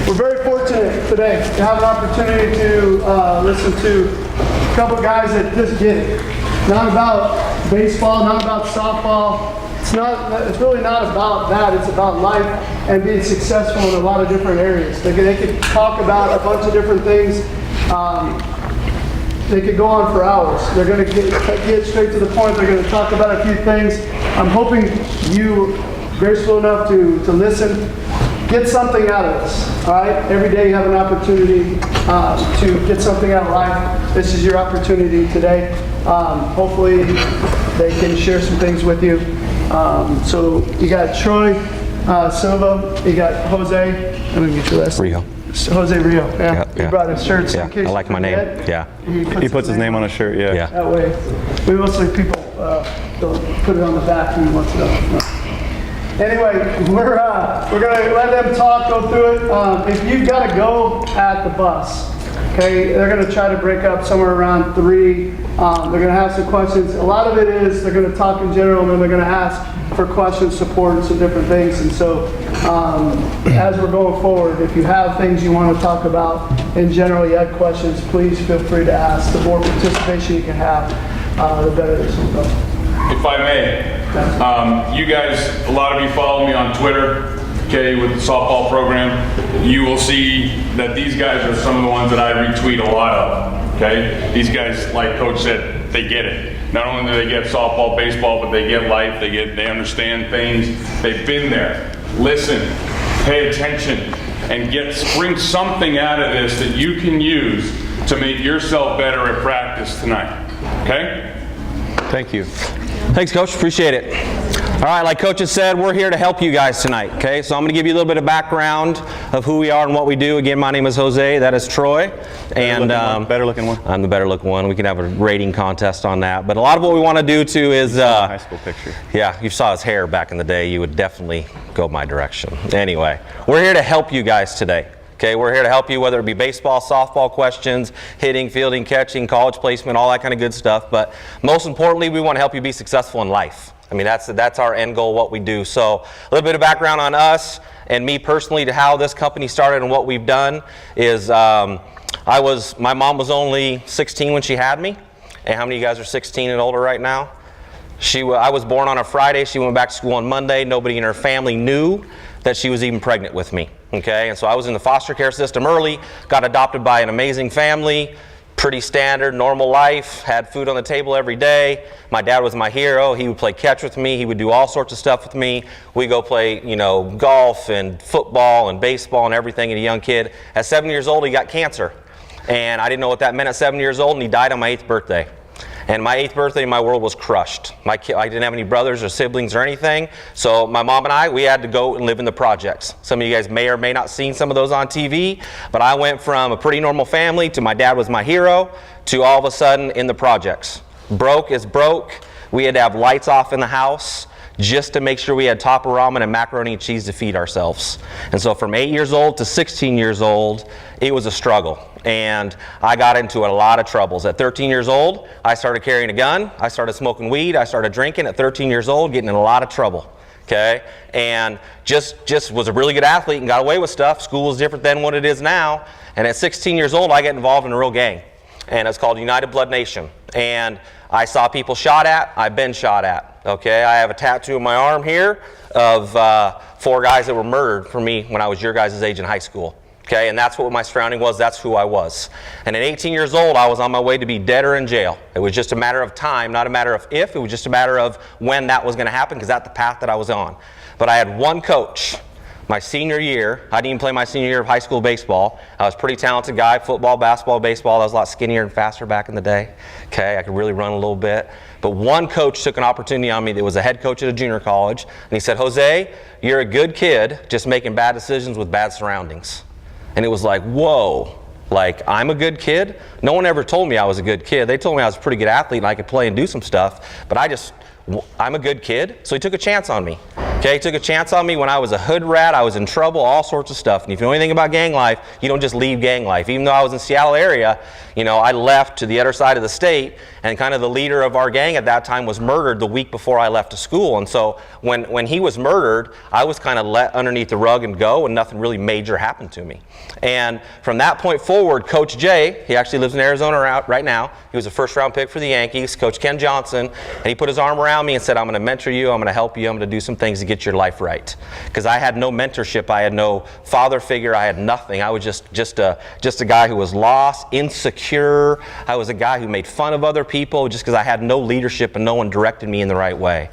We're very fortunate today to have an opportunity to listen to a couple guys that just get it. Not about baseball, not about softball. It's really not about that. It's about life and being successful in a lot of different areas. They could talk about a bunch of different things. They could go on for hours. They're going to get straight to the point. They're going to talk about a few things. I'm hoping you are graceful enough to listen. Get something out of this, all right? Every day you have an opportunity to get something out of life. This is your opportunity today. Hopefully they can share some things with you. So you got Troy, Silva, you got Jose. I'm going to get your last name. Rio. Jose Rio. Yeah. He brought his shirts in case I like my name. Yeah. He puts his name on a shirt. Yeah. That way, we mostly people don't put it on the back and wants it up. No. Anyway, we're gonna let them talk, go through it. If you've got to go at the bus, okay, they're gonna try to break up somewhere around 3. They're gonna have some questions. A lot of it is they're gonna talk in general, and then they're gonna ask for questions, support, and some different things. And so, as we're going forward, if you have things you want to talk about in general, you have questions, please feel free to ask. The more participation you can have, the better this will go. If I may, you guys, a lot of you follow me on Twitter, okay, with the softball program. You will see that these guys are some of the ones that I retweet a lot of, okay? These guys, like Coach said, they get it. Not only do they get softball, baseball, but they get life, they understand things. They've been there. Listen, pay attention, and bring something out of this that you can use to make yourself better at practice tonight, okay? Thank you. Thanks, Coach. Appreciate it. All right, like Coach has said, we're here to help you guys tonight, okay? So I'm going to give you a little bit of background of who we are and what we do. Again, my name is Jose. That is Troy. And better looking one. I'm the better looking one. We can have a rating contest on that. But a lot of what we want to do, too, is... high school picture. Yeah, you saw his hair back in the day. You would definitely go my direction. Anyway, we're here to help you guys today. Okay, we're here to help you, whether it be baseball, softball questions, hitting, fielding, catching, college placement, all that kind of good stuff. But most importantly, we want to help you be successful in life. I mean, that's our end goal, what we do. So a little bit of background on us and me personally to how this company started and what we've done is my mom was only 16 when she had me. And how many of you guys are 16 and older right now? I was born on a Friday. She went back to school on Monday. Nobody in her family knew that she was even pregnant with me. Okay, and so I was in the foster care system early, got adopted by an amazing family, pretty standard, normal life, had food on the table every day. My dad was my hero. He would play catch with me. He would do all sorts of stuff with me. We go play, golf and football and baseball and everything as a young kid. At 7 years old, he got cancer. And I didn't know what that meant at 7 years old, and he died on my 8th birthday. And my 8th birthday, my world was crushed. I didn't have any brothers or siblings or anything. So my mom and we had to go and live in the projects. Some of you guys may or may not seen some of those on TV, but I went from a pretty normal family to my dad was my hero to all of a sudden in the projects. Broke is broke. We had to have lights off in the house just to make sure we had top of ramen and macaroni and cheese to feed ourselves. And so from 8 years old to 16 years old, it was a struggle. And I got into a lot of troubles. At 13 years old, I started carrying a gun. I started smoking weed. I started drinking at 13 years old, getting in a lot of trouble. Okay? And just was a really good athlete and got away with stuff. School was different than what it is now. And at 16 years old, I got involved in a real gang. And it's called United Blood Nation. And I saw people shot at. I've been shot at. Okay? I have a tattoo on my arm here of 4 guys that were murdered for me when I was your guys' age in high school. Okay, and that's what my surrounding was. That's who I was. And at 18 years old, I was on my way to be dead or in jail. It was just a matter of time, not a matter of if. It was just a matter of when that was going to happen because that's the path that I was on. But I had one coach my senior year. I didn't even play my senior year of high school baseball. I was a pretty talented guy, football, basketball, baseball. I was a lot skinnier and faster back in the day. Okay, I could really run a little bit. But one coach took an opportunity on me that was a head coach at a junior college. And he said, Jose, you're a good kid, just making bad decisions with bad surroundings. And it was like, whoa, like I'm a good kid? No one ever told me I was a good kid. They told me I was a pretty good athlete and I could play and do some stuff, but I'm a good kid. So he took a chance on me. Okay, he took a chance on me when I was a hood rat. I was in trouble, all sorts of stuff. And if you know anything about gang life, you don't just leave gang life. Even though I was in the Seattle area, you know, I left to the other side of the state, and kind of the leader of our gang at that time was murdered the week before I left to school. And so when he was murdered, I was kind of let underneath the rug and go, and nothing really major happened to me. And from that point forward, Coach Jay, he actually lives in Arizona right now. He was a first-round pick for the Yankees, Coach Ken Johnson, and he put his arm around me and said, I'm going to mentor you, I'm going to help you, I'm going to do some things to get your life right. Because I had no mentorship, I had no father figure, I had nothing. I was just a guy who was lost, insecure. I was a guy who made fun of other people just because I had no leadership and no one directed me in the right way.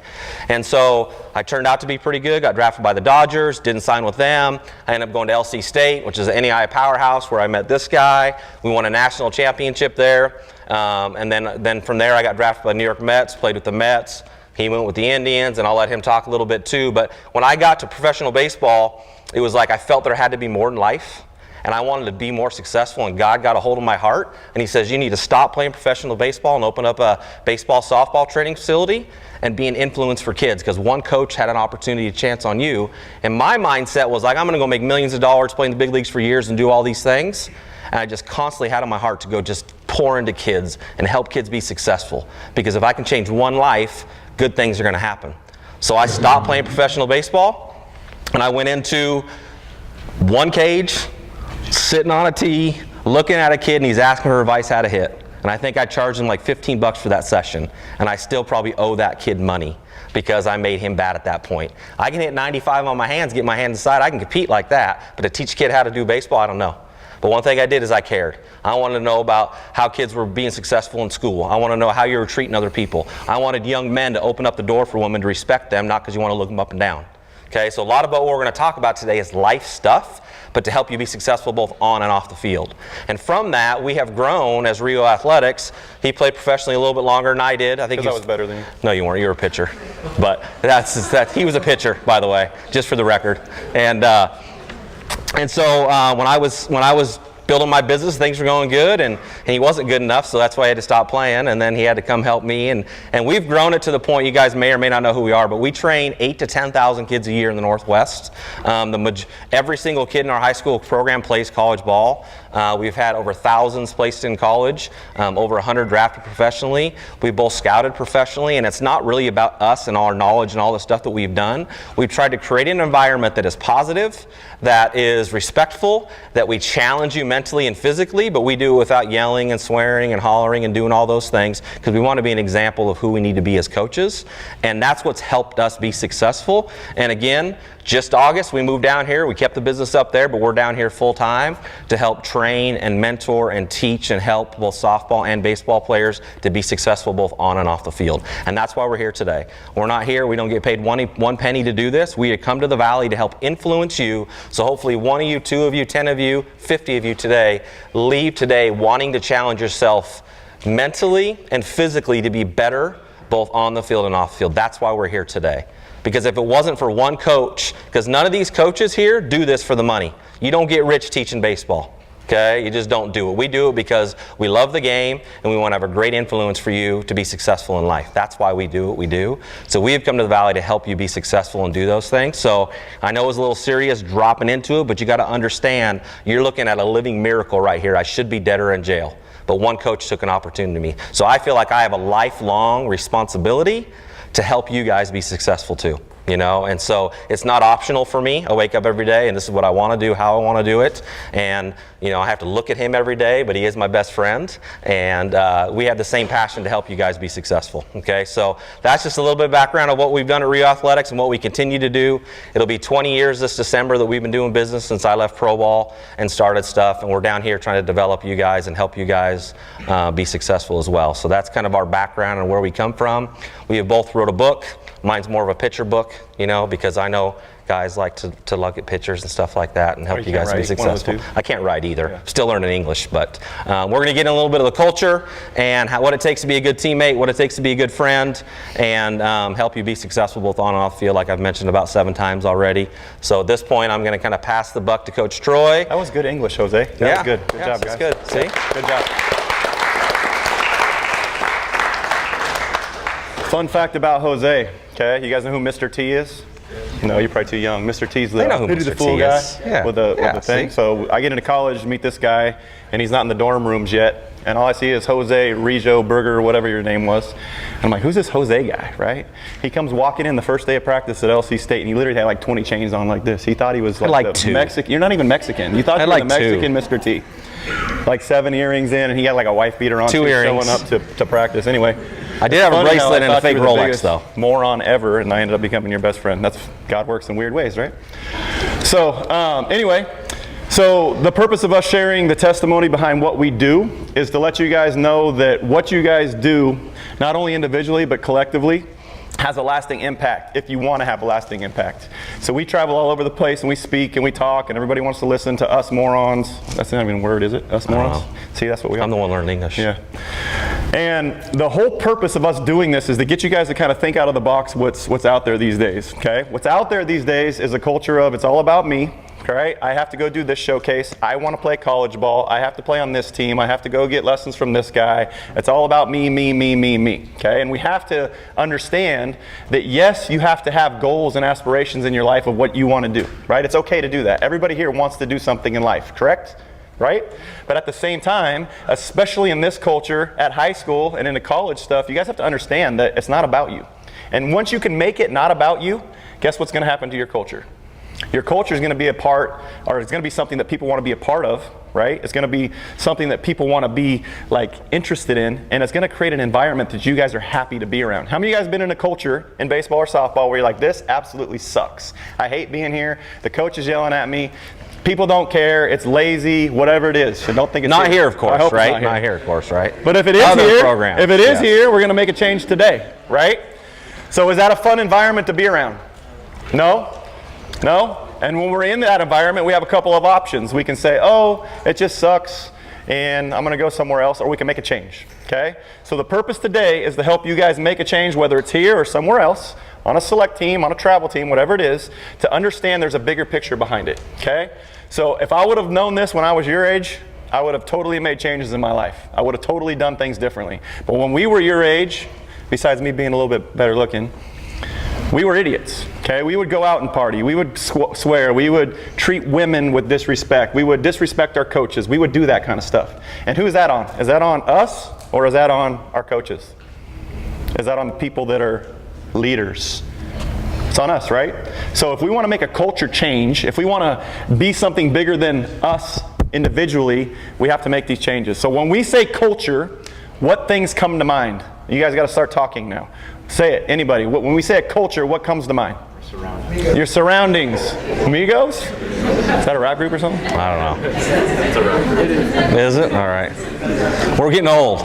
And so I turned out to be pretty good, got drafted by the Dodgers, didn't sign with them. I ended up going to LC State, which is an NEI powerhouse, where I met this guy. We won a national championship there. And then from there I got drafted by the New York Mets, played with the Mets. He went with the Indians, and I'll let him talk a little bit too. But when I got to professional baseball, it was like I felt there had to be more in life, and I wanted to be more successful, and God got a hold of my heart, and he says, you need to stop playing professional baseball and open up a baseball softball training facility and be an influence for kids, because one coach had an opportunity to chance on you. And my mindset was like, I'm going to go make millions of dollars, play in the big leagues for years and do all these things. And I just constantly had on my heart to go just pour into kids and help kids be successful, because if I can change one life, good things are going to happen. So I stopped playing professional baseball, and I went into one cage, sitting on a tee, looking at a kid, and he's asking for advice how to hit. And I think I charged him like $15 for that session, and I still probably owe that kid money because I made him bad at that point. I can hit 95 on my hands, get my hands inside, I can compete like that, but to teach a kid how to do baseball, I don't know. But one thing I did is I cared. I wanted to know about how kids were being successful in school. I want to know how you were treating other people. I wanted young men to open up the door for women to respect them, not because you want to look them up and down. Okay, so a lot about what we're going to talk about today is life stuff, but to help you be successful both on and off the field. And from that, we have grown as Rio Athletics. He played professionally a little bit longer than I did. I think I was better than you. No, you weren't. You were a pitcher. But he was a pitcher, by the way, just for the record. And so when I was building my business, things were going good, and he wasn't good enough, so that's why I had to stop playing, and then he had to come help me, and we've grown it to the point, you guys may or may not know who we are, but we train 8,000 to 10,000 kids a year in the Northwest. Every single kid in our high school program plays college ball. We've had over thousands placed in college, over 100 drafted professionally. We've both scouted professionally, and it's not really about us and our knowledge and all the stuff that we've done. We've tried to create an environment that is positive, that is respectful, that we challenge you mentally and physically, but we do it without yelling and swearing and hollering and doing all those things, because we want to be an example of who we need to be as coaches. And that's what's helped us be successful. And again, just August, we moved down here. We kept the business up there, but we're down here full time to help train and mentor and teach and help both softball and baseball players to be successful both on and off the field. And that's why we're here today. We're not here. We don't get paid one penny to do this. We have come to the Valley to help influence you. So hopefully one of you, 2 of you, 10 of you, 50 of you today leave today wanting to challenge yourself mentally and physically to be better both on the field and off the field. That's why we're here today. Because if it wasn't for one coach, because none of these coaches here do this for the money. You don't get rich teaching baseball, okay? You just don't do it. We do it because we love the game and we want to have a great influence for you to be successful in life. That's why we do what we do. So we have come to the Valley to help you be successful and do those things. So I know it was a little serious dropping into it, but you got to understand you're looking at a living miracle right here. I should be dead or in jail, but one coach took an opportunity to me. So I feel like I have a lifelong responsibility to help you guys be successful too, you know? And so it's not optional for me. I wake up every day and this is what I want to do, how I want to do it. And, you know, I have to look at him every day, but he is my best friend. And we have the same passion to help you guys be successful, okay? So that's just a little bit of background of what we've done at Rio Athletics and what we continue to do. It'll be 20 years this December that we've been doing business since I left pro ball and started stuff. And we're down here trying to develop you guys and help you guys be successful as well. So that's kind of our background and where we come from. We have both wrote a book. Mine's more of a picture book, you know, because I know guys like to look at pictures and stuff like that and help you guys be successful. I can't write either. Yeah. Still learning English, but we're going to get in a little bit of the culture and what it takes to be a good teammate, what it takes to be a good friend, and help you be successful both on and off the field, like I've mentioned about 7 times already. So at this point, I'm going to kind of pass the buck to Coach Troy. That was good English, Jose. That was good. Good job, guys. That's good. See? Good job. Fun fact about Jose, okay? You guys know who Mr. T is? No, you're probably too young. Mr. T's the I know who pity Mr. the fool T guy is. Yeah. with the Yeah, thing. see? So I get into college, meet this guy, and he's not in the dorm rooms yet. And all I see is Jose Rijo Berger, whatever your name was. And I'm like, who's this Jose guy, right? He comes walking in the first day of practice at LC State, and he literally had like 20 chains on like this. He thought he was like the two. Mexican. You're not even Mexican. You thought you were like the Mexican Mr. T. Like 7 earrings in, and he had like a wife beater on. 2 earrings. Showing up to practice. Anyway. I did have a Funny how bracelet I and a thought fake you were the Rolex, biggest though. moron ever, and I ended up becoming your best friend. That's God works in weird ways, right? So anyway, so the purpose of us sharing the testimony behind what we do is to let you guys know that what you guys do, not only individually but collectively, has a lasting impact if you want to have a lasting impact. So we travel all over the place and we speak and we talk and everybody wants to listen to us morons. That's not even a word, is it? Us morons? See, that's what we are. I'm the one learning English. Yeah. And the whole purpose of us doing this is to get you guys to kind of think out of the box what's out there these days, okay? What's out there these days is a culture of it's all about me, right? I have to go do this showcase. I want to play college ball. I have to play on this team. I have to go get lessons from this guy. It's all about me, okay? And we have to understand that yes, you have to have goals and aspirations in your life of what you want to do, right? It's okay to do that. Everybody here wants to do something in life, correct? Right? But at the same time, especially in this culture, at high school and into college stuff, you guys have to understand that it's not about you. And once you can make it not about you, guess what's going to happen to your culture? Your culture is going to be a part, or it's going to be something that people want to be a part of, right? It's going to be something that people want to be like interested in, and it's going to create an environment that you guys are happy to be around. How many of you guys been in a culture in baseball or softball where you're like, this absolutely sucks. I hate being here. The coach is yelling at me. People don't care. It's lazy. Whatever it is. So don't think it's Not here, of course, it's right? not here. Of course, right? But if it is Other here, programs, if it is yeah. here, we're going to make a change today, right? So is that a fun environment to be around? No? No? And when we're in that environment, we have a couple of options. We can say, oh, it just sucks, and I'm going to go somewhere else, or we can make a change, okay? So the purpose today is to help you guys make a change, whether it's here or somewhere else, on a select team, on a travel team, whatever it is, to understand there's a bigger picture behind it, okay? So if I would have known this when I was your age, I would have totally made changes in my life. I would have totally done things differently. But when we were your age, besides me being a little bit better looking, we were idiots, okay? We would go out and party. We would swear. We would treat women with disrespect. We would disrespect our coaches. We would do that kind of stuff. And who is that on? Is that on us, or is that on our coaches? Is that on people that are leaders? It's on us, right? So if we want to make a culture change, if we want to be something bigger than us individually, we have to make these changes. So when we say culture, what things come to mind? You guys got to start talking now. Say it, anybody. When we say a culture, what comes to mind? Your surroundings. Amigos? Is that a rap group or something? I don't know. It's a rap group. Is it? All right. We're getting old.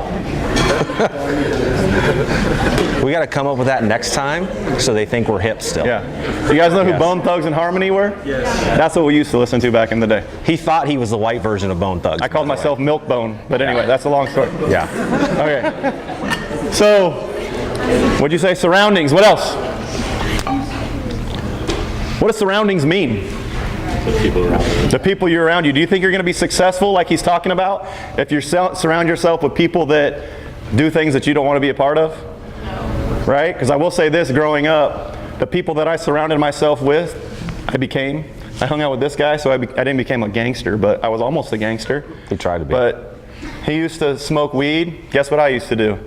We got to come up with that next time so they think we're hip still. Yeah. You guys know who Bone Thugs and Harmony were? Yes. That's what we used to listen to back in the day. He thought he was the white version of Bone Thugs. I called myself Milk Bone, but anyway, that's a long story. Yeah. Okay. So, what'd you say? Surroundings. What else? What does surroundings mean? The people around you. The people you're around you. Do you think you're going to be successful like he's talking about if you surround yourself with people that do things that you don't want to be a part of? No. Right? Because I will say this, growing up, the people that I surrounded myself with, I hung out with this guy, so I didn't become a gangster, but I was almost a gangster. He tried to be. But he used to smoke weed. Guess what I used to do?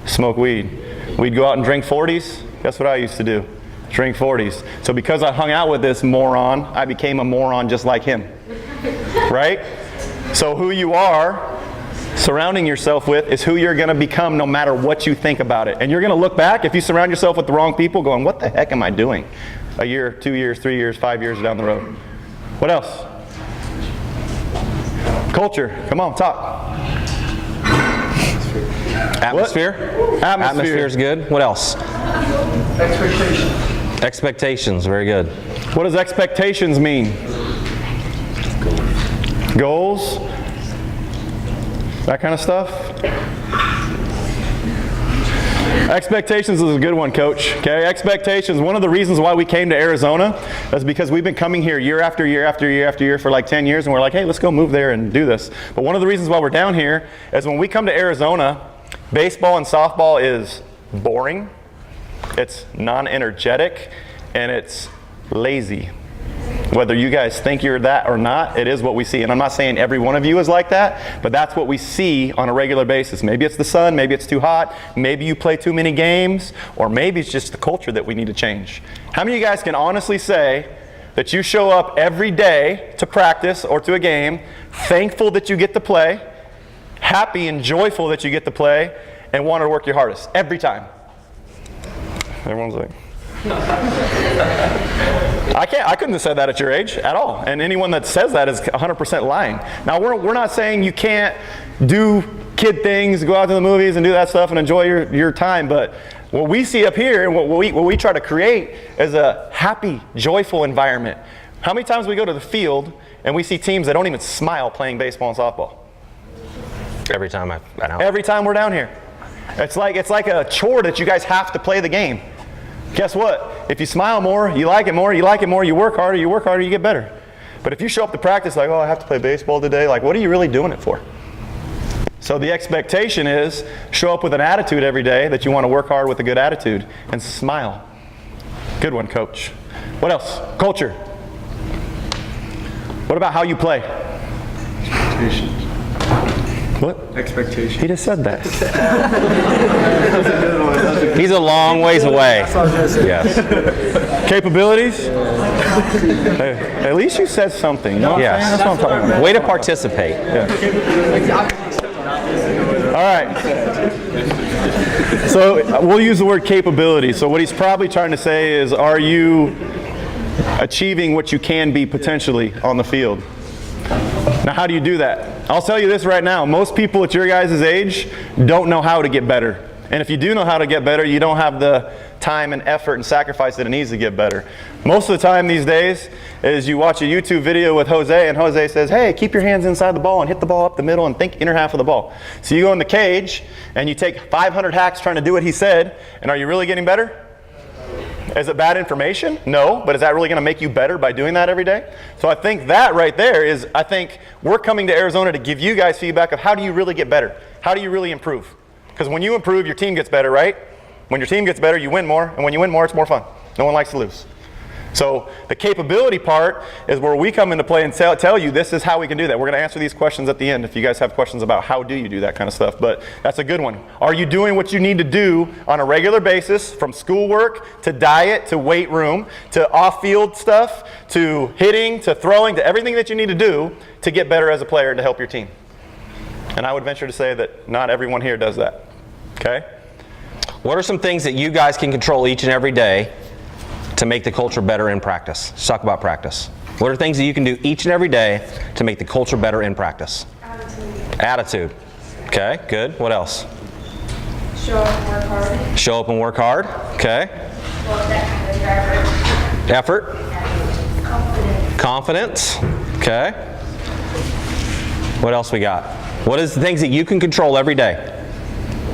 Smoke weed. We'd go out and drink 40s. Guess what I used to do? Drink 40s. So because I hung out with this moron, I became a moron just like him. Right? So who you are surrounding yourself with is who you're going to become no matter what you think about it. And you're going to look back, if you surround yourself with the wrong people, going, what the heck am I doing? A year, 2 years, 3 years, 5 years down the road. What else? Culture. Come on, talk. Atmosphere? What? Atmosphere is good. What else? Expectations. Expectations. Very good. What does expectations mean? Goals? That kind of stuff? Expectations is a good one, Coach. Okay, expectations. One of the reasons why we came to Arizona is because we've been coming here year after year after year after year for like 10 years, and we're like, hey, let's go move there and do this. But one of the reasons why we're down here is when we come to Arizona, baseball and softball is boring, it's non-energetic, and it's lazy. Whether you guys think you're that or not, it is what we see. And I'm not saying every one of you is like that, but that's what we see on a regular basis. Maybe it's the sun, maybe it's too hot, maybe you play too many games, or maybe it's just the culture that we need to change. How many of you guys can honestly say that you show up every day to practice or to a game, thankful that you get to play, happy and joyful that you get to play, and want to work your hardest every time? Everyone's like, I couldn't have said that at your age at all. And anyone that says that is 100% lying. Now, we're not saying you can't do kid things, go out to the movies and do that stuff and enjoy your time, but what we see up here and what we try to create is a happy, joyful environment. How many times we go to the field and we see teams that don't even smile playing baseball and softball? Every time I know. Every time we're down here. It's like a chore that you guys have to play the game. Guess what? If you smile more, you like it more, you work harder, you get better. But if you show up to practice like, oh, I have to play baseball today, like, what are you really doing it for? So the expectation is show up with an attitude every day that you want to work hard with a good attitude and smile. Good one, coach. What else? Culture. What about how you play? Expectations. What? Expectations. He just said that. He's a long ways away. Yes. Capabilities? Hey, at least you said something. You know what I'm saying? Yes. That's what I'm talking about. Way to participate. All right. So we'll use the word capability. So what he's probably trying to say is, are you achieving what you can be potentially on the field? Now, how do you do that? I'll tell you this right now. Most people at your guys' age don't know how to get better. And if you do know how to get better, you don't have the time and effort and sacrifice that it needs to get better. Most of the time these days is you watch a YouTube video with Jose, and Jose says, hey, keep your hands inside the ball and hit the ball up the middle and think inner half of the ball. So you go in the cage and you take 500 hacks trying to do what he said, and are you really getting better? Is it bad information? No, but is that really going to make you better by doing that every day? So I think that right there is, I think we're coming to Arizona to give you guys feedback of how do you really get better? How do you really improve? Because when you improve, your team gets better, right? When your team gets better, you win more, and when you win more, it's more fun. No one likes to lose. So the capability part is where we come into play and tell you this is how we can do that. We're going to answer these questions at the end if you guys have questions about how do you do that kind of stuff. But that's a good one. Are you doing what you need to do on a regular basis, from schoolwork to diet to weight room to off-field stuff to hitting to throwing to everything that you need to do to get better as a player and to help your team? And I would venture to say that not everyone here does that. Okay? What are some things that you guys can control each and every day to make the culture better in practice? Let's talk about practice. What are things that you can do each and every day to make the culture better in practice? Attitude. Okay, good. What else? Show up and work hard. Show up and work hard. Okay. Effort. Confidence. Okay. What else we got? What is the things that you can control every day?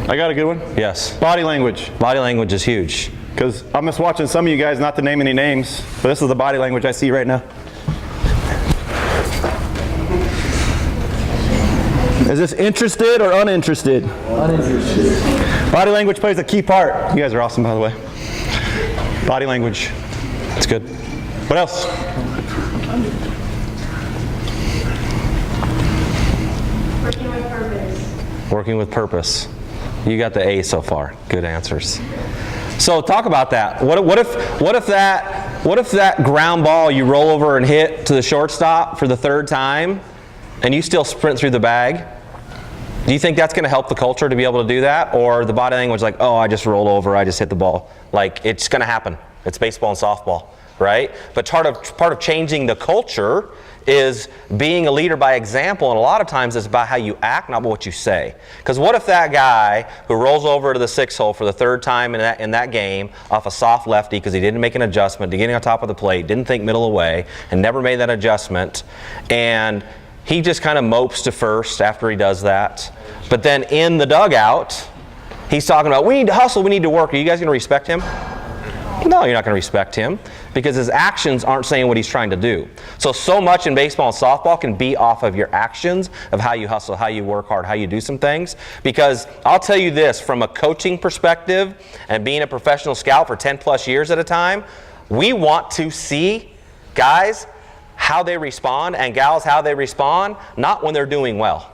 I got a good one. Yes. Body language. Body language is huge. Because I'm just watching some of you guys, not to name any names, but this is the body language I see right now. Is this interested or uninterested? Uninterested. Body language plays a key part. You guys are awesome, by the way. Body language. It's good. What else? Working with purpose. Working with purpose. You got the A so far. Good answers. So talk about that. What if that ground ball you roll over and hit to the shortstop for the third time, and you still sprint through the bag? Do you think that's going to help the culture to be able to do that, or the body language like, oh, I just rolled over, I just hit the ball? Like, it's going to happen. It's baseball and softball, right? But part of changing the culture is being a leader by example, and a lot of times it's about how you act, not what you say. Because what if that guy who rolls over to the 6 hole for the third time in that game off a soft lefty because he didn't make an adjustment to getting on top of the plate, didn't think middle away, and never made that adjustment, and he just kind of mopes to first after he does that. But then in the dugout, he's talking about, we need to hustle, we need to work. Are you guys going to respect him? No, you're not going to respect him because his actions aren't saying what he's trying to do. So much in baseball and softball can be off of your actions, of how you hustle, how you work hard, how you do some things. Because I'll tell you this, from a coaching perspective and being a professional scout for 10 plus years at a time, We want to see guys how they respond and gals how they respond, not when they're doing well.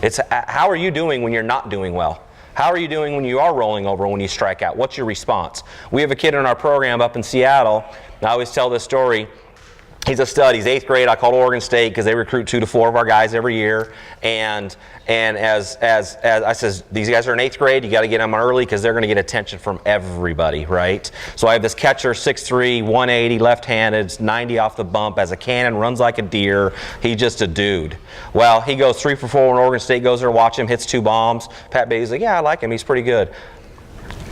It's how are you doing when you're not doing well? How are you doing when you are rolling over, when you strike out? What's your response? We have a kid in our program up in Seattle. I always tell this story. He's a stud. He's 8th grade. I called Oregon State because they recruit 2 to 4 of our guys every year. And as I says, these guys are in 8th grade. You got to get them early because they're going to get attention from everybody, right? So I have this catcher, 6'3", 180, left-handed, 90 off the bump, as a cannon, runs like a deer. He's just a dude. Well, he goes 3 for 4 when Oregon State goes there to watch him, hits 2 bombs. Pat Bailey's like, yeah, I like him. He's pretty good.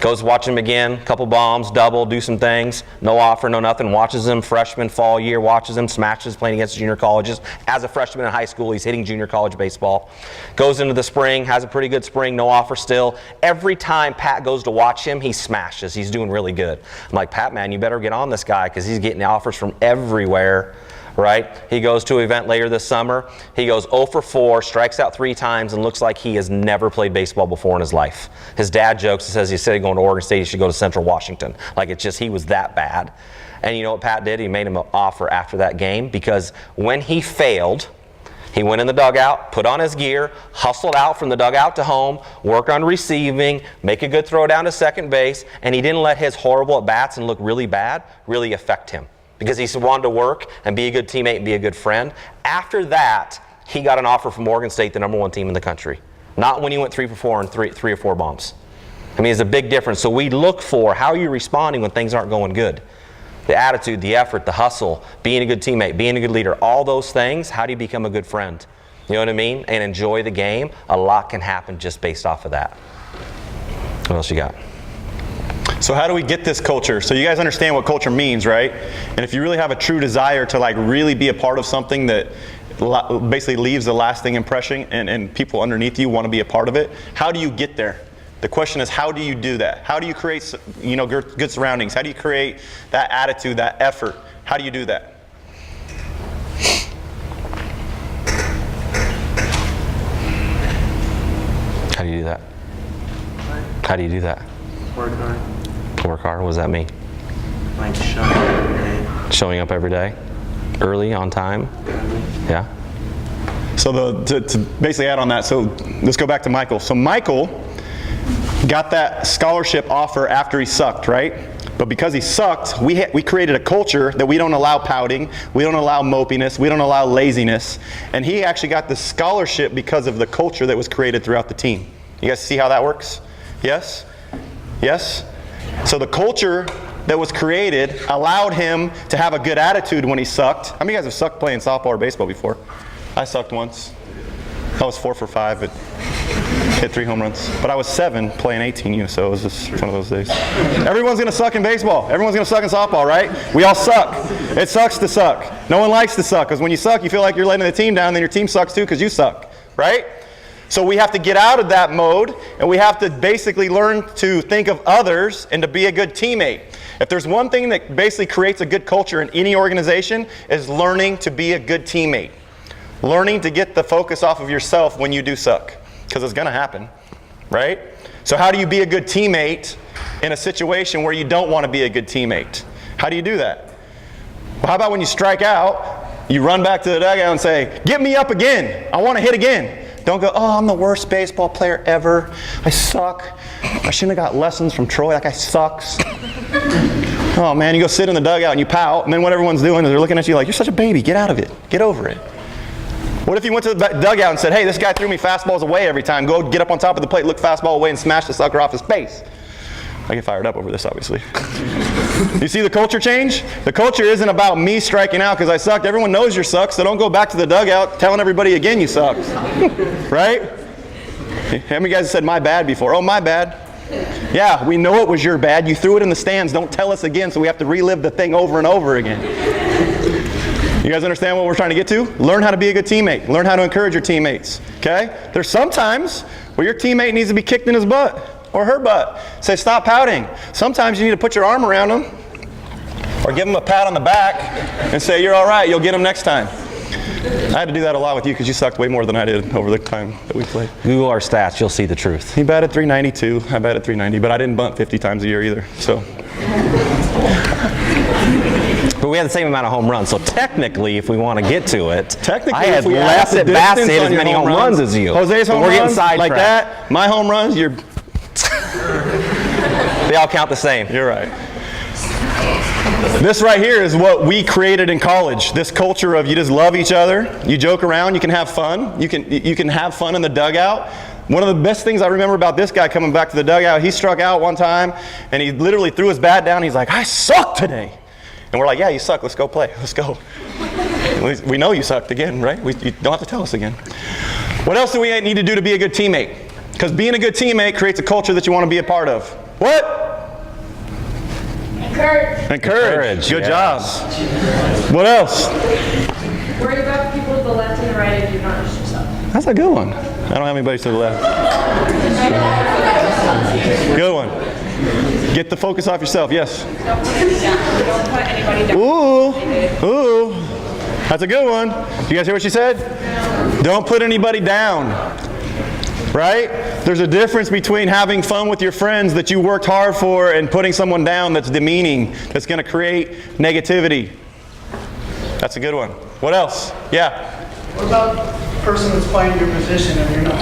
Goes watch him again, couple bombs, double, do some things, no offer, no nothing, watches him freshman, fall year, watches him, smashes playing against junior colleges. As a freshman in high school, he's hitting junior college baseball. Goes into the spring, has a pretty good spring, no offer still. Every time Pat goes to watch him, he smashes. He's doing really good. I'm like, Pat, man, you better get on this guy because he's getting offers from everywhere. Right? He goes to an event later this summer. He goes 0 for 4, strikes out 3 times, and looks like he has never played baseball before in his life. His dad jokes and says instead of going to Oregon State, he should go to Central Washington. Like, it's just, he was that bad. And you know what Pat did? He made him an offer after that game, because when he failed, he went in the dugout, put on his gear, hustled out from the dugout to home, work on receiving, make a good throw down to second base, and he didn't let his horrible at-bats and look really bad really affect him, because he wanted to work and be a good teammate and be a good friend. After that, he got an offer from Oregon State, the #1 team in the country. Not when he went 3 for 4 and 3 or 4 bombs. I mean, it's a big difference. So we look for how are you responding when things aren't going good. The attitude, the effort, the hustle, being a good teammate, being a good leader, all those things, how do you become a good friend? You know what I mean? And enjoy the game. A lot can happen just based off of that. What else you got? So how do we get this culture? So you guys understand what culture means, right? And if you really have a true desire to like really be a part of something that basically leaves a lasting impression and people underneath you want to be a part of it, how do you get there? The question is, how do you do that? How do you create, good surroundings? How do you create that attitude, that effort? How do you do that? How do you do that? How do you do that? Work hard. Work hard, what does that mean? Like showing up every day. Showing up every day? Early, on time? Yeah? So to basically add on that, so let's go back to Michael. So Michael got that scholarship offer after he sucked, right? But because he sucked, we created a culture that we don't allow pouting, we don't allow mopiness, we don't allow laziness. And he actually got the scholarship because of the culture that was created throughout the team. You guys see how that works? Yes? Yes? So the culture that was created allowed him to have a good attitude when he sucked. How many of you guys have sucked playing softball or baseball before? I sucked once. I was 4 for 5, but hit 3 home runs. But I was 7 playing 18U, so it was just one of those days. Everyone's gonna suck in baseball. Everyone's gonna suck in softball, right? We all suck. It sucks to suck. No one likes to suck, because when you suck, you feel like you're letting the team down, then your team sucks too because you suck, right? So we have to get out of that mode, and we have to basically learn to think of others and to be a good teammate. If there's one thing that basically creates a good culture in any organization, is learning to be a good teammate. Learning to get the focus off of yourself when you do suck, because it's gonna happen, right? So how do you be a good teammate in a situation where you don't want to be a good teammate? How do you do that? Well, how about when you strike out, you run back to the dugout and say, get me up again, I want to hit again. Don't go, oh, I'm the worst baseball player ever. I suck. I shouldn't have got lessons from Troy. That guy sucks. Oh, man, you go sit in the dugout and you pout, and then what everyone's doing is they're looking at you like, you're such a baby. Get out of it. Get over it. What if you went to the dugout and said, hey, this guy threw me fastballs away every time. Go get up on top of the plate, look fastball away, and smash the sucker off his face. I get fired up over this, obviously. You see the culture change? The culture isn't about me striking out because I sucked. Everyone knows you suck, so don't go back to the dugout telling everybody again you sucked. Right? How many guys said my bad before? Oh, my bad. Yeah, we know it was your bad. You threw it in the stands. Don't tell us again, so we have to relive the thing over and over again. You guys understand what we're trying to get to? Learn how to be a good teammate. Learn how to encourage your teammates. Okay? There's some times where your teammate needs to be kicked in his butt or her butt. Say, stop pouting. Sometimes you need to put your arm around them or give them a pat on the back and say, you're all right, you'll get them next time. I had to do that a lot with you because you sucked way more than I did over the time that we played. Google our stats, you'll see the truth. He batted 392, I batted 390, but I didn't bunt 50 times a year either, so. But we had the same amount of home runs. So technically, if we want to get to it, Technically, I had if we add less the at bats to distance hit on as your many home runs as you. Jose's But home we're getting runs like sidetracked. that. My home runs, They all count the same. you're right. This right here is what we created in college. This culture of you just love each other, you joke around, you can have fun. You can have fun in the dugout. One of the best things I remember about this guy coming back to the dugout, he struck out one time and he literally threw his bat down. He's like, I suck today. And we're like, yeah, you suck. Let's go play. Let's go. We know you sucked again, right? You don't have to tell us again. What else do we need to do to be a good teammate? Because being a good teammate creates a culture that you want to be a part of. What? Encourage. Good job. What else? Worry about people to the left and the right and do not just yourself. That's a good one. I don't have anybody to the left. Good one. Get the focus off yourself. Yes. Don't put anybody down. Ooh. That's a good one. You guys hear what she said? Don't put anybody down. Right? There's a difference between having fun with your friends that you worked hard for and putting someone down that's demeaning, that's going to create negativity. That's a good one. What else? Yeah. What about the person that's playing your position and you're not?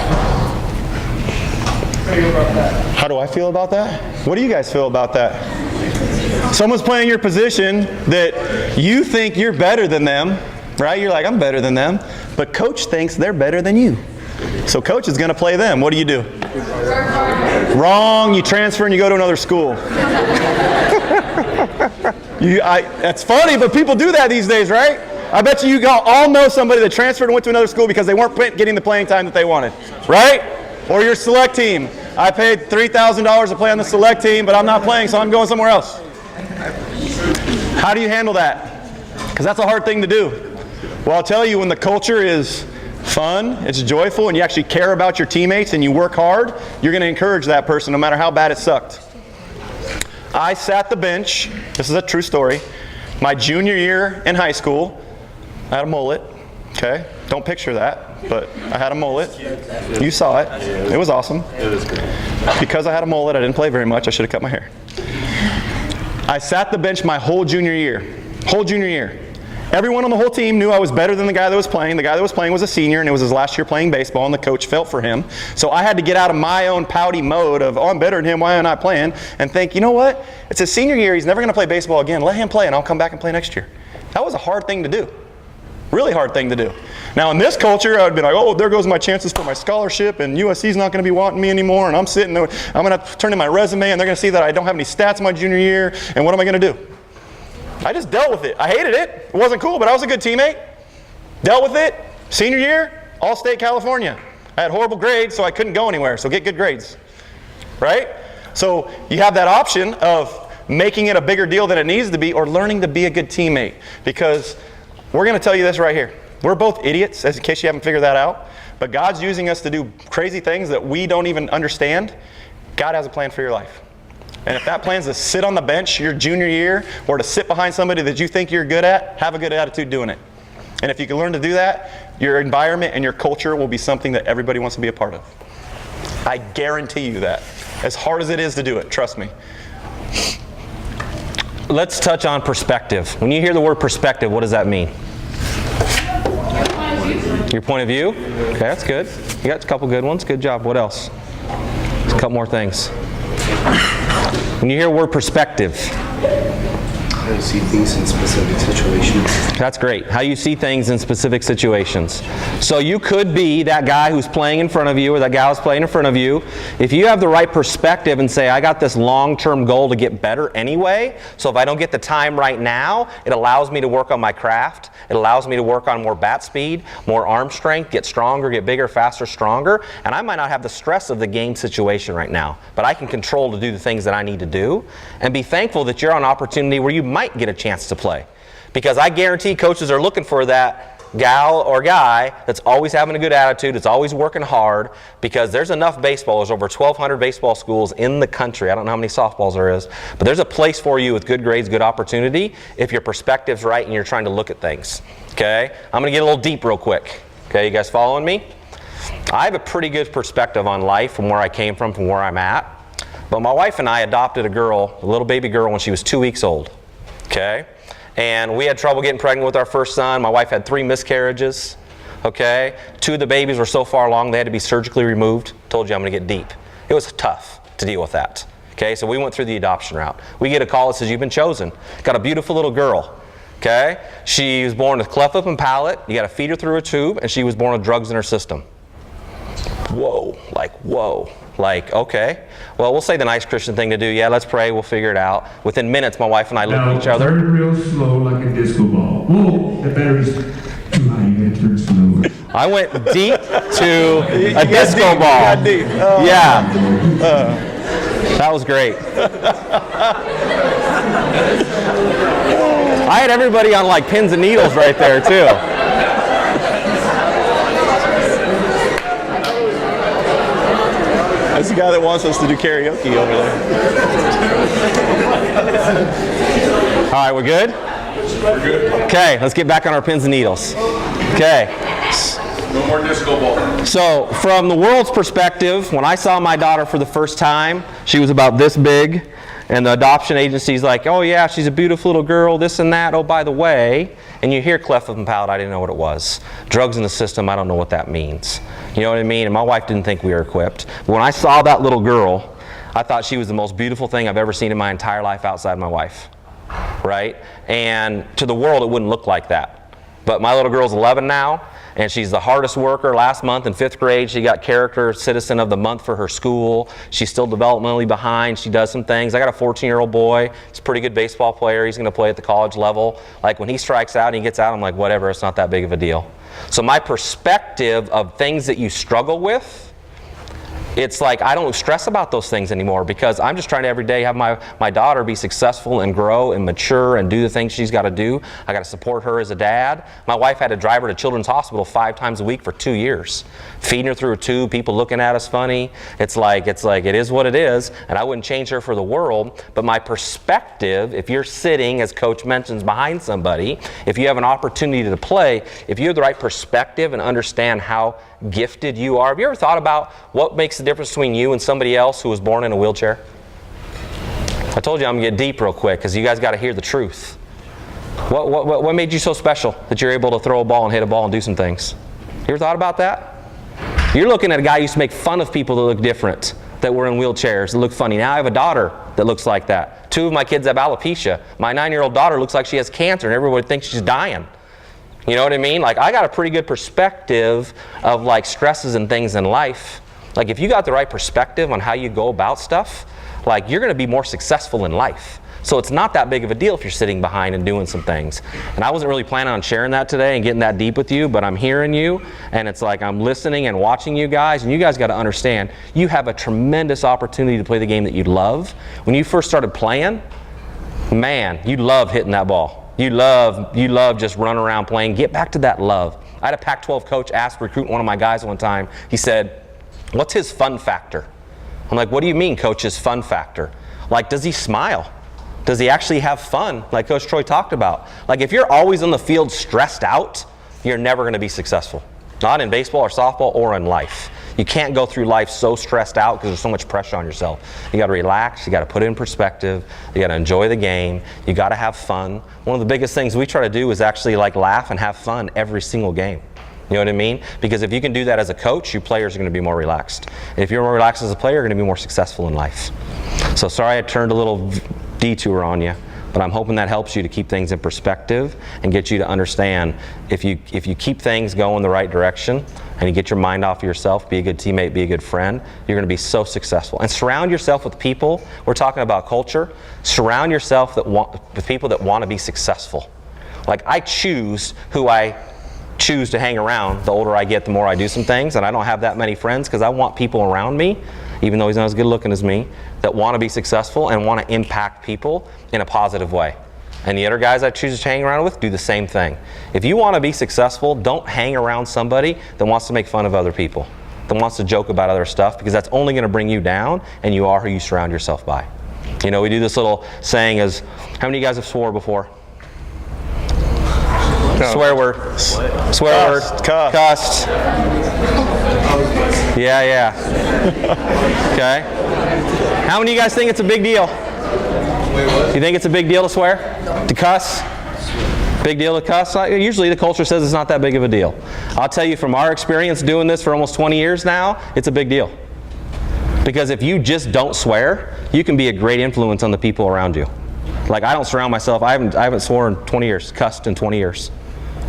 How do you feel about that? How do I feel about that? What do you guys feel about that? Someone's playing your position that you think you're better than them, right? You're like, I'm better than them. But coach thinks they're better than you. So coach is going to play them. What do? Wrong. You transfer and you go to another school. That's funny, but people do that these days, right? I bet you all know somebody that transferred and went to another school because they weren't getting the playing time that they wanted, right? Or your select team. I paid $3,000 to play on the select team, but I'm not playing, so I'm going somewhere else. How do you handle that? Because that's a hard thing to do. Well, I'll tell you, when the culture is fun, it's joyful, and you actually care about your teammates and you work hard, you're going to encourage that person no matter how bad it sucked. I sat the bench, this is a true story, my junior year in high school. I had a mullet, okay? Don't picture that, but I had a mullet. You saw it. It was awesome. It was good. Because I had a mullet, I didn't play very much. I should have cut my hair. I sat the bench my whole junior year. Everyone on the whole team knew I was better than the guy that was playing. The guy that was playing was a senior, and it was his last year playing baseball, and the coach felt for him. So I had to get out of my own pouty mode of, oh, I'm better than him, why am I not playing? And think, you know what? It's his senior year, he's never going to play baseball again. Let him play, and I'll come back and play next year. That was a hard thing to do. Really hard thing to do. Now in this culture, I would be like, oh, there goes my chances for my scholarship, and USC's not going to be wanting me anymore, and I'm sitting there, I'm going to turn in my resume, and they're going to see that I don't have any stats my junior year, and what am I going to do? I just dealt with it. I hated it. It wasn't cool, but I was a good teammate. Dealt with it. Senior year, All-State California. I had horrible grades, so I couldn't go anywhere, so get good grades. Right? So you have that option of making it a bigger deal than it needs to be, or learning to be a good teammate. Because we're going to tell you this right here. We're both idiots, as in case you haven't figured that out. But God's using us to do crazy things that we don't even understand. God has a plan for your life. And if that plan's to sit on the bench your junior year, or to sit behind somebody that you think you're good at, have a good attitude doing it. And if you can learn to do that, your environment and your culture will be something that everybody wants to be a part of. I guarantee you that. As hard as it is to do it, trust me. Let's touch on perspective. When you hear the word perspective, what does that mean? Your point of view? Okay, that's good. You got a couple good ones. Good job. What else? Just a couple more things. When you hear the word perspective, How you see things in specific situations. that's great. How you see things in specific situations. So you could be that guy who's playing in front of you, or that gal who's playing in front of you. If you have the right perspective and say, I got this long-term goal to get better anyway, so if I don't get the time right now, it allows me to work on my craft. It allows me to work on more bat speed, more arm strength, get stronger, get bigger, faster, stronger. And I might not have the stress of the game situation right now, but I can control to do the things that I need to do, and be thankful that you're on an opportunity where you might get a chance to play. Because I guarantee coaches are looking for that gal or guy that's always having a good attitude, that's always working hard, because there's enough baseball. There's over 1,200 baseball schools in the country. I don't know how many softballs there is, but there's a place for you with good grades, good opportunity, if your perspective's right and you're trying to look at things. Okay? I'm going to get a little deep real quick. Okay, you guys following me? I have a pretty good perspective on life from where I came from where I'm at. But my wife and I adopted a girl, a little baby girl, when she was 2 weeks old. Okay? And we had trouble getting pregnant with our first son. My wife had 3 miscarriages. Okay? 2 of the babies were so far along they had to be surgically removed. Told you I'm going to get deep. It was tough to deal with that. Okay? So we went through the adoption route. We get a call that says, you've been chosen. Got a beautiful little girl. Okay? She was born with cleft lip and palate. You got to feed her through a tube, and she was born with drugs in her system. Whoa. Like, whoa. Like, okay. Well, we'll say the nice Christian thing to do. Yeah, let's pray. We'll figure it out. Within minutes, my wife and I looked at each other. Turn real slow like a disco ball. Whoa, the battery's too high. You gotta turn slower. I went deep to a disco ball. Yeah. That was great. I had everybody on like pins and needles right there too. That's the guy that wants us to do karaoke over there. All right, we're good? We're good. Okay, let's get back on our pins and needles. Okay. No more disco ball. So, from the world's perspective, when I saw my daughter for the first time, she was about this big, and the adoption agency's like, oh yeah, she's a beautiful little girl, this and that, oh by the way, and you hear cleft lip and palate, I didn't know what it was. Drugs in the system, I don't know what that means. You know what I mean? And my wife didn't think we were equipped. But when I saw that little girl, I thought she was the most beautiful thing I've ever seen in my entire life outside my wife. Right? And to the world, it wouldn't look like that. But my little girl's 11 now, and she's the hardest worker. Last month in 5th grade, she got Character Citizen of the Month for her school. She's still developmentally behind. She does some things. I got a 14-year-old boy. He's a pretty good baseball player. He's going to play at the college level. Like when he strikes out and he gets out, I'm like, whatever, it's not that big of a deal. So my perspective of things that you struggle with, it's like I don't stress about those things anymore because I'm just trying to every day have my daughter be successful and grow and mature and do the things she's got to do. I got to support her as a dad. My wife had to drive her to Children's Hospital 5 times a week for 2 years. Feeding her through a tube, people looking at us funny. It's like it is what it is, and I wouldn't change her for the world. But my perspective, if you're sitting, as Coach mentions, behind somebody, if you have an opportunity to play, if you have the right perspective and understand how gifted you are. Have you ever thought about what makes the difference between you and somebody else who was born in a wheelchair? I told you I'm going to get deep real quick because you guys got to hear the truth. What made you so special that you're able to throw a ball and hit a ball and do some things? You ever thought about that? You're looking at a guy who used to make fun of people that look different, that were in wheelchairs, that look funny. Now I have a daughter that looks like that. 2 of my kids have alopecia. My 9-year-old daughter looks like she has cancer and everybody thinks she's dying. You know what I mean? Like I got a pretty good perspective of like stresses and things in life. Like if you got the right perspective on how you go about stuff, like you're going to be more successful in life. So it's not that big of a deal if you're sitting behind and doing some things. And I wasn't really planning on sharing that today and getting that deep with you, but I'm hearing you and it's like I'm listening and watching you guys, and you guys got to understand you have a tremendous opportunity to play the game that you love. When you first started playing, man, you loved hitting that ball. You love just running around playing. Get back to that love. I had a Pac-12 coach ask recruiting one of my guys one time. He said, what's his fun factor? I'm like, what do you mean, coach, his fun factor? Like, does he smile? Does he actually have fun, like Coach Troy talked about? Like, if you're always on the field stressed out, you're never going to be successful. Not in baseball or softball or in life. You can't go through life so stressed out because there's so much pressure on yourself. You got to relax. You got to put it in perspective. You got to enjoy the game. You got to have fun. One of the biggest things we try to do is actually like laugh and have fun every single game. You know what I mean? Because if you can do that as a coach, your players are going to be more relaxed. And if you're more relaxed as a player, you're going to be more successful in life. So sorry I turned a little detour on you, but I'm hoping that helps you to keep things in perspective and get you to understand if you keep things going the right direction and you get your mind off of yourself, be a good teammate, be a good friend, you're going to be so successful. And surround yourself with people. We're talking about culture. Surround yourself with people that want to be successful. Like I choose who I choose to hang around. The older I get, the more I do some things, and I don't have that many friends because I want people around me, even though he's not as good looking as me, that want to be successful and want to impact people in a positive way. And the other guys I choose to hang around with do the same thing. If you want to be successful, don't hang around somebody that wants to make fun of other people, that wants to joke about other stuff, because that's only going to bring you down, and you are who you surround yourself by. You know, we do this little saying is, how many of you guys have swore before? No. Swear word. Swear word. Cussed. Yeah. Okay. How many of you guys think it's a big deal? You think it's a big deal to swear? To cuss? Big deal to cuss? Usually the culture says it's not that big of a deal. I'll tell you from our experience doing this for almost 20 years now, it's a big deal. Because if you just don't swear, you can be a great influence on the people around you. Like, I don't surround myself, I haven't sworn in 20 years, cussed in 20 years.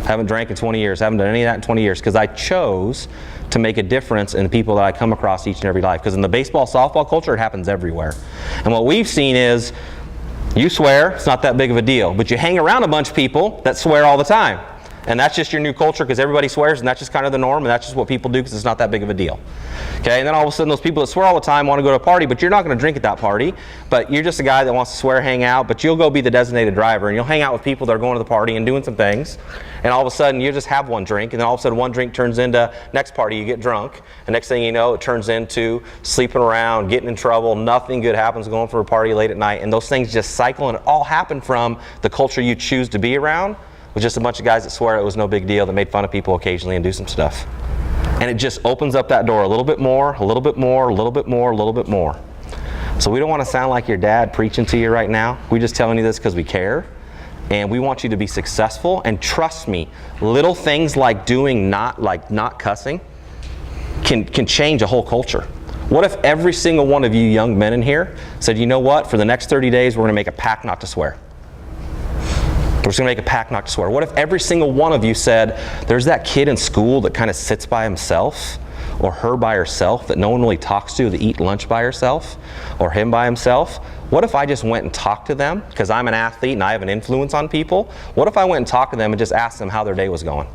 Haven't drank in 20 years, haven't done any of that in 20 years, because I chose to make a difference in the people that I come across each and every life. Because in the baseball, softball culture, it happens everywhere. And what we've seen is, you swear, it's not that big of a deal, but you hang around a bunch of people that swear all the time. And that's just your new culture because everybody swears, and that's just kind of the norm, and that's just what people do because it's not that big of a deal. Okay, and then all of a sudden those people that swear all the time want to go to a party, but you're not going to drink at that party, but you're just a guy that wants to swear, hang out, but you'll go be the designated driver, and you'll hang out with people that are going to the party and doing some things, and all of a sudden you just have one drink, and then all of a sudden one drink turns into next party you get drunk, and next thing you know it turns into sleeping around, getting in trouble, nothing good happens, going for a party late at night, and those things just cycle, and it all happened from the culture you choose to be around, with just a bunch of guys that swear it was no big deal, that made fun of people occasionally and do some stuff. And it just opens up that door a little bit more, a little bit more, a little bit more, a little bit more. So we don't want to sound like your dad preaching to you right now. We're just telling you this because we care. And we want you to be successful. And trust me, little things like not cussing can change a whole culture. What if every single one of you young men in here said, you know what, for the next 30 days we're going to make a pact not to swear. We're just going to make a pact not to swear. What if every single one of you said, there's that kid in school that kind of sits by himself, or her by herself, that no one really talks to, that eat lunch by herself, or him by himself? What if I just went and talked to them, because I'm an athlete and I have an influence on people? What if I went and talked to them and just asked them how their day was going?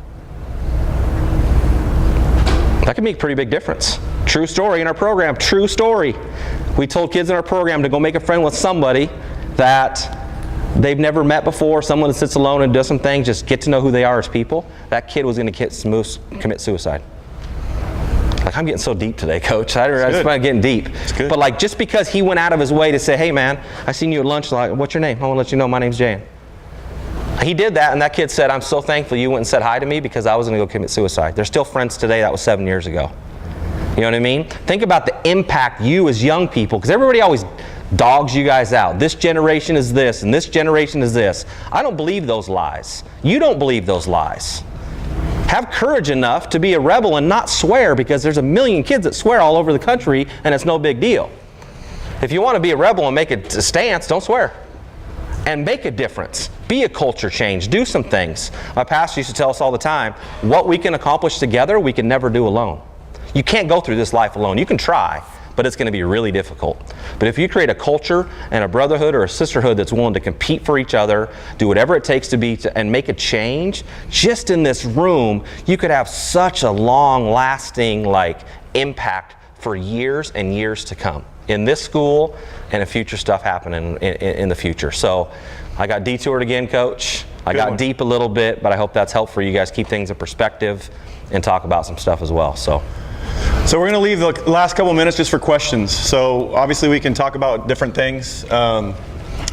That could make a pretty big difference. True story in our program, true story. We told kids in our program to go make a friend with somebody that they've never met before, someone that sits alone and does some things, just get to know who they are as people. That kid was going to commit suicide. Like, I'm getting so deep today, Coach. I'm getting deep. But like, just because he went out of his way to say, hey man, I seen you at lunch, like, what's your name? I want to let you know my name's Jan. He did that, and that kid said, I'm so thankful you went and said hi to me because I was going to go commit suicide. They're still friends today. That was 7 years ago. You know what I mean? Think about the impact you as young people, because everybody always dogs you guys out. This generation is this, and this generation is this. I don't believe those lies. You don't believe those lies. Have courage enough to be a rebel and not swear, because there's a million kids that swear all over the country, and it's no big deal. If you want to be a rebel and make a stance, don't swear. And make a difference. Be a culture change. Do some things. My pastor used to tell us all the time, what we can accomplish together, we can never do alone. You can't go through this life alone. You can try, but it's going to be really difficult. But if you create a culture and a brotherhood or a sisterhood that's willing to compete for each other, do whatever it takes and make a change, just in this room, you could have such a long-lasting impact for years and years to come in this school and in future stuff happening in the future. So I got detoured again, Coach. I got deep a little bit, but I hope that's helpful for you guys. Keep things in perspective and talk about some stuff as well. So we're going to leave the last couple minutes just for questions. So obviously we can talk about different things.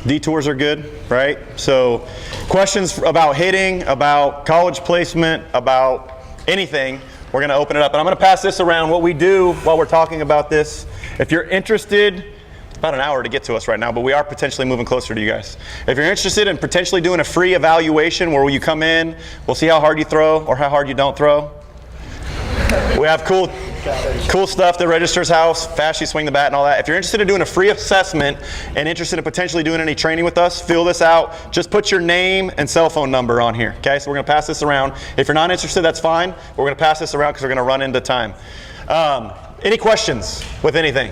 Detours are good, right? So questions about hitting, about college placement, about anything, we're going to open it up. And I'm going to pass this around. What we do while we're talking about this, if you're interested, it's about an hour to get to us right now, but we are potentially moving closer to you guys. If you're interested in potentially doing a free evaluation where you come in, we'll see how hard you throw or how hard you don't throw. We have cool stuff that registers how fast you swing the bat and all that. If you're interested in doing a free assessment and interested in potentially doing any training with us, fill this out. Just put your name and cell phone number on here. Okay, so we're going to pass this around. If you're not interested, that's fine. We're going to pass this around because we're going to run into time. Any questions with anything?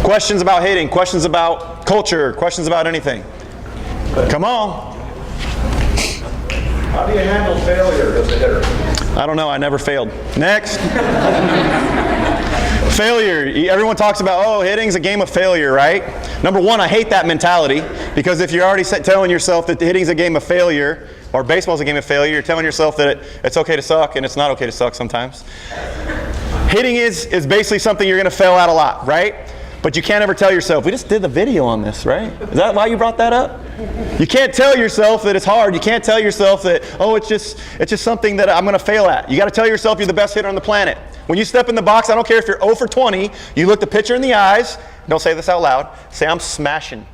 Questions about hitting? Questions about culture? Questions about anything? Come on. How do you handle failure as a hitter? I don't know. I never failed. Next. Failure. Everyone talks about, oh, hitting's a game of failure, right? Number one, I hate that mentality, because if you're already telling yourself that hitting's a game of failure, or baseball's a game of failure, you're telling yourself that it's okay to suck, and it's not okay to suck sometimes. Hitting is basically something you're going to fail at a lot, right? But you can't ever tell yourself, we just did the video on this, right? Is that why you brought that up? You can't tell yourself that it's hard. You can't tell yourself that, oh, it's just something that I'm going to fail at. You got to tell yourself you're the best hitter on the planet. When you step in the box, I don't care if you're 0 for 20, you look the pitcher in the eyes, don't say this out loud, say, I'm smashing.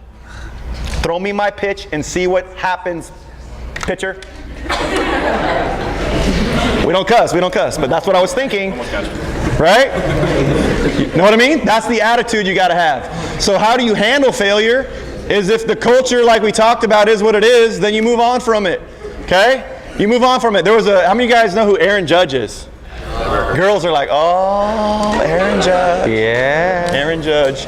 Throw me my pitch and see what happens, pitcher. We don't cuss, but that's what I was thinking, right? You know what I mean? That's the attitude you got to have. So how do you handle failure? Is if the culture, like we talked about, is what it is, then you move on from it, okay? You move on from it. How many of you guys know who Aaron Judge is? Girls are like, oh, Aaron Judge. Yeah. Aaron Judge.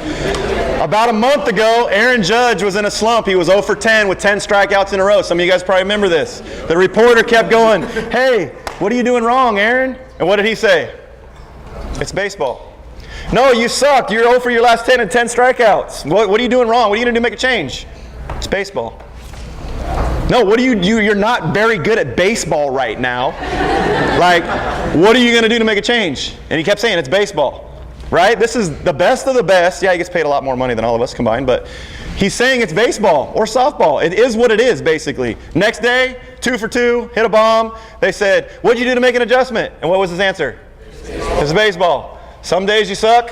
About a month ago, Aaron Judge was in a slump. He was 0 for 10 with 10 strikeouts in a row. Some of you guys probably remember this. The reporter kept going, hey, what are you doing wrong, Aaron? And what did he say? It's baseball. No, you suck. You're 0 for your last 10 and 10 strikeouts. What are you doing wrong? What are you going to do to make a change? It's baseball. No, what do you do? You're not very good at baseball right now. Like, what are you going to do to make a change? And he kept saying, it's baseball. Right? This is the best of the best. Yeah, he gets paid a lot more money than all of us combined, but he's saying it's baseball or softball. It is what it is, basically. Next day, 2 for 2, hit a bomb. They said, what'd you do to make an adjustment? And what was his answer? It's baseball. Some days you suck,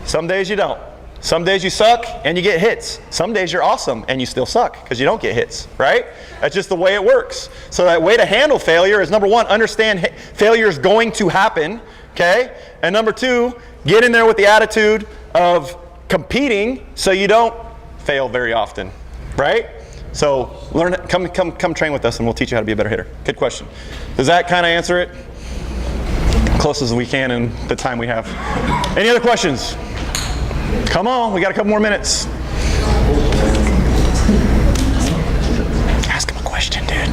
some days you don't. Some days you suck and you get hits. Some days you're awesome and you still suck because you don't get hits, right? That's just the way it works. So that way to handle failure is, number one, understand failure is going to happen, okay? And number two, get in there with the attitude of competing so you don't fail very often, right? So come train with us and we'll teach you how to be a better hitter. Good question. Does that kind of answer it? Close as we can in the time we have. Any other questions? Come on, we got a couple more minutes. Ask him a question, dude.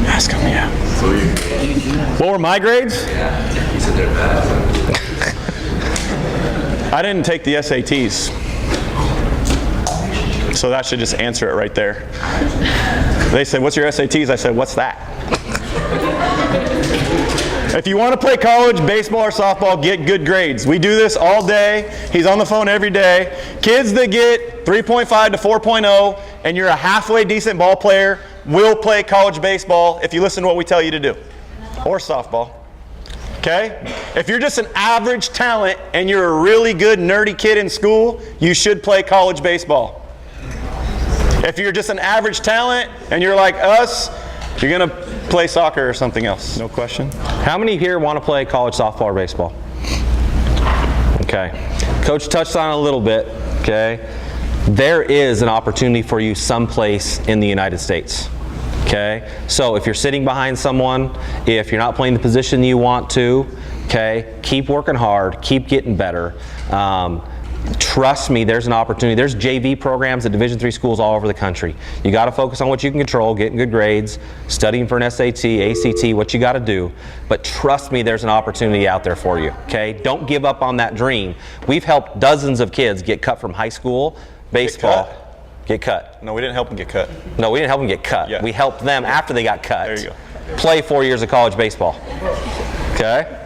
Ask him, yeah. What were my grades? He said they're bad. I didn't take the SATs. So that should just answer it right there. They said, what's your SATs? I said, what's that? If you want to play college baseball or softball, get good grades. We do this all day. He's on the phone every day. Kids that get 3.5 to 4.0 and you're a halfway decent ball player will play college baseball if you listen to what we tell you to do. Or softball. Okay? If you're just an average talent and you're a really good nerdy kid in school, you should play college baseball. If you're just an average talent and you're like us, you're going to play soccer or something else. No question? How many here want to play college softball or baseball? Okay. Coach touched on it a little bit, okay? There is an opportunity for you someplace in the United States, okay? So if you're sitting behind someone, if you're not playing the position you want to, okay, keep working hard, keep getting better. Trust me, there's an opportunity. There's JV programs at Division III schools all over the country. You got to focus on what you can control, getting good grades, studying for an SAT, ACT, what you got to do. But trust me, there's an opportunity out there for you, okay? Don't give up on that dream. We've helped dozens of kids get cut from high school baseball. Get cut. No, we didn't help them get cut. No, we didn't help them get cut. Yeah. We helped them after they got cut. There you go. Play 4 years of college baseball, okay?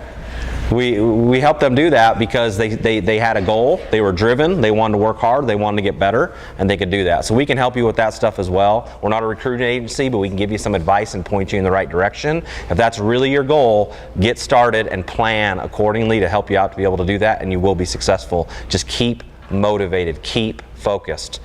We helped them do that because they had a goal, they were driven, they wanted to work hard, they wanted to get better, and they could do that. So we can help you with that stuff as well. We're not a recruiting agency, but we can give you some advice and point you in the right direction. If that's really your goal, get started and plan accordingly to help you out to be able to do that, and you will be successful. Just keep motivated, keep focused.